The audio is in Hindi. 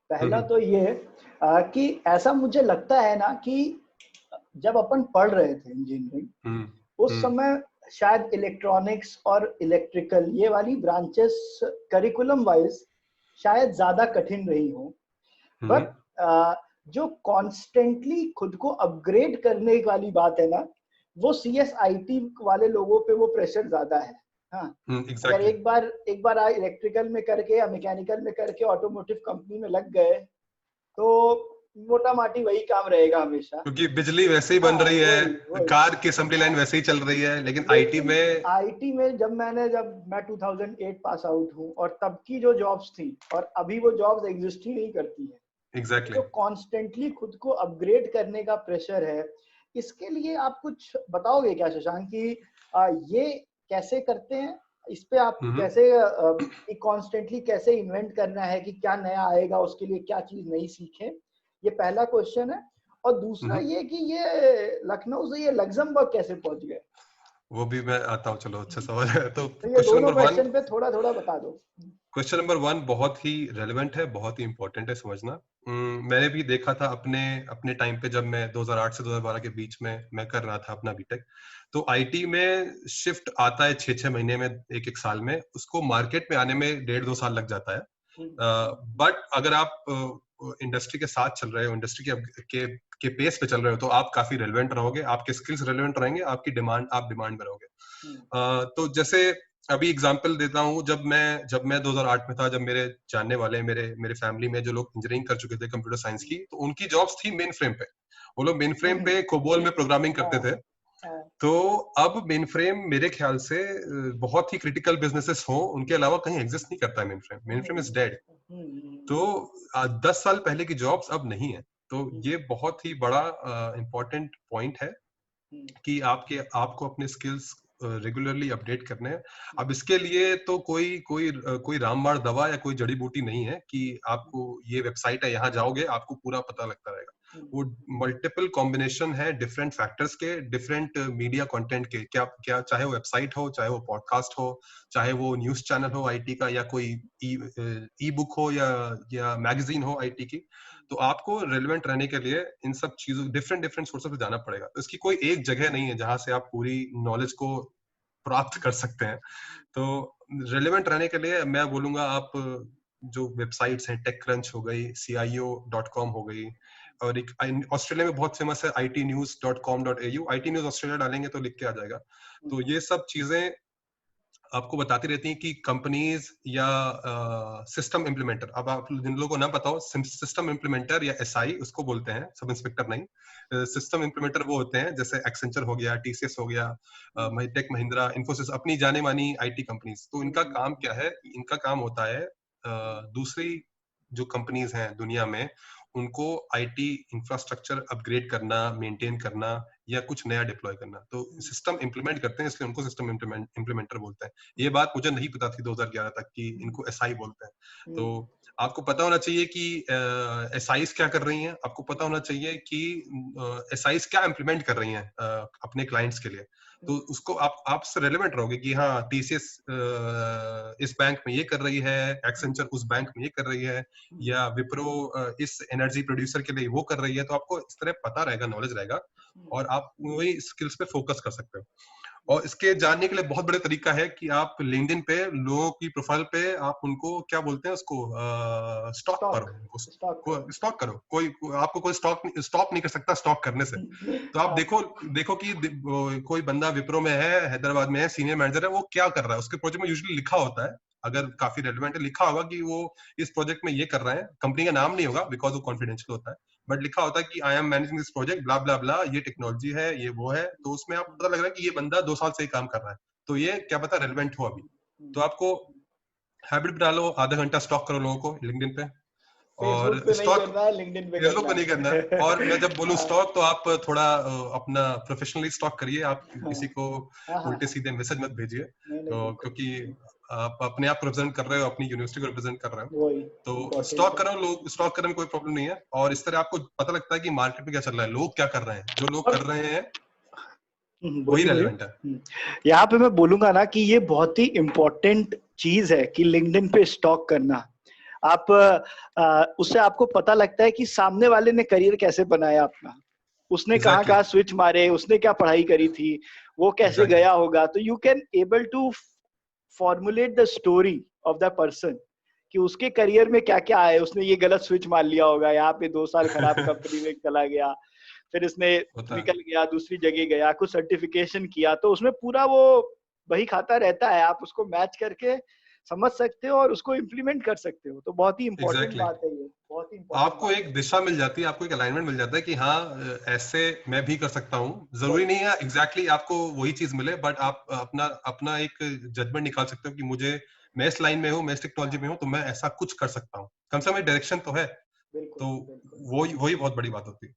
पहला तो ये कि ऐसा मुझे लगता है ना कि जब अपन पढ़ रहे थे इंजीनियरिंग, उस समय शायद इलेक्ट्रॉनिक्स और इलेक्ट्रिकल ये वाली ब्रांचेस करिकुलम वाइज शायद ज्यादा कठिन रही हो, बट जो कॉन्स्टेंटली खुद को अपग्रेड करने वाली बात है ना, वो CSIT वाले लोगों पे वो प्रेशर ज्यादा है। हाँ, अगर एक बार इलेक्ट्रिकल में करके या मैकेनिकल में करके ऑटोमोटिव कंपनी में लग गए तो मोटा माटी वही काम रहेगा हमेशा, क्योंकि बिजली वैसे ही बन रही है, कार की असेंबली लाइन वैसे ही चल रही है। लेकिन आईटी में जब मैं 2008 पास आउट हूँ और तब की जो जॉब्स थी और अभी वो जॉब्स एग्जिस्ट ही नहीं करती है। एग्जैक्टली। तो कॉन्स्टेंटली खुद को अपग्रेड करने का प्रेशर है। इसके लिए आप कुछ बताओगे क्या शशांक कि ये कैसे करते हैं, इस पे आप कैसे कॉन्स्टेंटली कैसे इन्वेंट करना है कि क्या नया आएगा, उसके लिए क्या चीज नई सीखें? ये पहला क्वेश्चन है। और दूसरा ये कि ये लखनऊ से ये लग्जमबर्ग कैसे पहुंच गए? वो भी मैं आता हूँ, चलो अच्छा सवाल है। तो ये दोनों क्वेश्चन पे थोड़ा थोड़ा बता दो। क्वेश्चन नंबर 1 बहुत ही रेलेवेंट है, बहुत ही इंपॉर्टेंट है समझना। मैंने भी देखा था अपने टाइम पे, जब मैं 2008 से 2012 के बीच में मैं कर रहा था अपना बीटेक। तो आईटी में शिफ्ट आता है 6-6 महीने में, एक साल में। उसको मार्केट में आने में 1.5-2 साल लग जाता है। बट अगर आप इंडस्ट्री के साथ चल रहे हो, इंडस्ट्री के पेस पे चल रहे हो, तो आप काफी रेलेवेंट रहोगे, आपके स्किल्स रेलेवेंट रहेंगे, आप डिमांड में रहोगे। तो जैसे अभी एग्जांपल देता हूँ, जब मैं 2008 में था, जब मेरे जानने वाले मेरे फैमिली में जो लोग इंजीनियरिंग कर चुके थे कंप्यूटर साइंस की, तो उनकी जॉब्स थी मेन फ्रेम पे। वो लोग मेन फ्रेम पे कोबोल में प्रोग्रामिंग करते थे। तो अब मेन फ्रेम मेरे ख्याल से बहुत ही क्रिटिकल बिजनेसेस हो, उनके अलावा कहीं एग्जिस्ट नहीं करता है मेन फ्रेम इज डेड। तो 10 साल पहले की जॉब्स अब नहीं है। तो ये बहुत ही बड़ा इंपॉर्टेंट पॉइंट है कि आपको अपने स्किल्स रेगुलरली अपडेट करने हैं। अब इसके लिए तो कोई रामबाण दवा या कोई जड़ी बूटी नहीं है कि आपको ये वेबसाइट है, यहाँ जाओगे आपको पूरा पता लगता रहेगा। वो मल्टीपल कॉम्बिनेशन है डिफरेंट फैक्टर्स के, डिफरेंट मीडिया कंटेंट के। क्या चाहे वो वेबसाइट हो, चाहे वो पॉडकास्ट हो, चाहे वो न्यूज चैनल हो आईटी का, या कोई ई बुक हो, या मैगजीन हो आईटी की। तो आपको रेलेवेंट रहने के लिए इन सब चीजों डिफरेंट सोर्सेस पे जाना पड़ेगा। तो इसकी कोई एक जगह नहीं है जहां से आप पूरी नॉलेज को प्राप्त कर सकते हैं। तो रेलेवेंट रहने के लिए मैं बोलूंगा, आप जो वेबसाइट्स हैं, टेकक्रंच हो गई, CIO.com हो गई, और एक ऑस्ट्रेलिया में बहुत फेमस है itnews.com.au। IT न्यूज ऑस्ट्रेलिया डालेंगे तो लिख के आ जाएगा। तो ये सब चीजें आपको बताती रहती हैं कि कंपनीज या सिस्टम इम्प्लीमेंटर, अब आप जिन लोगों को ना पता हो, सिस्टम इम्प्लीमेंटर या SI उसको बोलते हैं, सब इंस्पेक्टर नहीं। सिस्टम इम्प्लीमेंटर वो होते हैं जैसे एक्सेंचर हो गया, TCS हो गया, टेक महिंद्रा, इन्फोसिस, अपनी जाने मानी IT कंपनीज। तो इनका काम क्या है? इनका काम होता है दूसरी जो कंपनीज हैं दुनिया में, उनको IT इंफ्रास्ट्रक्चर अपग्रेड करना, मेंटेन करना, या कुछ नया डिप्लॉय करना। तो सिस्टम इंप्लीमेंट करते हैं, इसलिए उनको सिस्टम इंप्लीमेंटर बोलते हैं। ये बात मुझे नहीं पता थी 2011 तक कि इनको SI बोलते हैं। तो आपको पता होना चाहिए कि SIs क्या कर रही हैं, आपको पता होना चाहिए कि SIs क्या इंप्लीमेंट कर रही हैं अपने क्लाइंट्स के लिए। तो उसको आप से रेलेवेंट रहोगे कि हाँ, TCS इस बैंक में ये कर रही है, एक्सेंचर उस बैंक में ये कर रही है, या विप्रो इस एनर्जी प्रोड्यूसर के लिए वो कर रही है। तो आपको इस तरह पता रहेगा, नॉलेज रहेगा, और आप वही स्किल्स पे फोकस कर सकते हो। और इसके जानने के लिए बहुत बड़ा तरीका है कि आप लिंक्डइन पे लोगों की प्रोफाइल पे आप उनको क्या बोलते हैं, उसको स्टॉक करो। आपको कोई स्टॉप नहीं कर सकता स्टॉक करने से। तो आप देखो कि कोई बंदा विप्रो में है, हैदराबाद में है, सीनियर मैनेजर है, वो क्या कर रहा है। उसके प्रोजेक्ट में यूजुअली लिखा होता है, अगर काफी रेलेवेंट है, लिखा होगा कि वो इस प्रोजेक्ट में ये कर रहे हैं। कंपनी का नाम नहीं होगा बिकॉज वो कॉन्फिडेंशियल होता है, बट लिखा होता है कि I am managing this project, blah blah blah, ये टेक्नोलॉजी है, ये वो है। तो उसमें आपको पता लग रहा है कि ये बंदा 2 साल से ही काम कर रहा है, तो ये क्या पता रेलेवेंट हो अभी। तो आपको हैबिट बना लो, आधा घंटा स्टॉक करो लोगों को लिंक्डइन पे, और स्टॉक फेसबुक पे नहीं करना है। और मैं जब बोलूं स्टॉक, तो आप थोड़ा अपना प्रोफेशनली स्टॉक करिए, आप किसी को उल्टे सीधे मैसेज मत भेजिए। तो क्योंकि आप अपने आप रिप्रेजेंट कर रहे हो, अपनी यूनिवर्सिटी को रिप्रेजेंट कर रहे हो, तो स्टॉक करो। लोग स्टॉक करने में कोई प्रॉब्लम नहीं है, और इस तरह आपको पता लगता है कि मार्केट में क्या चल रहा है, लोग क्या कर रहे हैं। जो लोग कर रहे हैं वही रेलेवेंट है। यहाँ पे मैं बोलूंगा ना कि ये बहुत ही इम्पोर्टेंट चीज है कि लिंक्डइन पे स्टॉक करना। आप उससे आपको पता लगता है कि सामने वाले ने करियर कैसे बनाया अपना, उसने कहाँ कहाँ स्विच मारे, उसने क्या पढ़ाई करी थी, वो कैसे गया होगा। तो you can able to formulate the story of the person कि उसके करियर में क्या क्या है। उसने ये गलत स्विच मार लिया होगा, यहाँ पे 2 साल खराब कंपनी में चला गया, फिर इसने निकल गया, दूसरी जगह गया, कुछ सर्टिफिकेशन किया, तो उसमें पूरा वो वही खाता रहता है। आप उसको मैच करके समझ सकते हो और उसको इम्प्लीमेंट कर सकते हो। तो बहुत ही इंपॉर्टेंट बात है ये, बहुत ही इंपॉर्टेंट। आपको एक दिशा मिल जाती है, आपको एक अलाइनमेंट मिल जाता है कि हाँ ऐसे मैं भी कर सकता हूँ। जरूरी नहीं है एग्जैक्टली आपको वही चीज मिले, बट आप अपना अपना एक जजमेंट निकाल सकते हो कि मुझे, मैं इस लाइन में हूँ, मैं इस टेक्नोलॉजी में हूँ, तो मैं ऐसा कुछ कर सकता हूँ। कम से कम डायरेक्शन तो है। तो वही बहुत बड़ी बात होती है।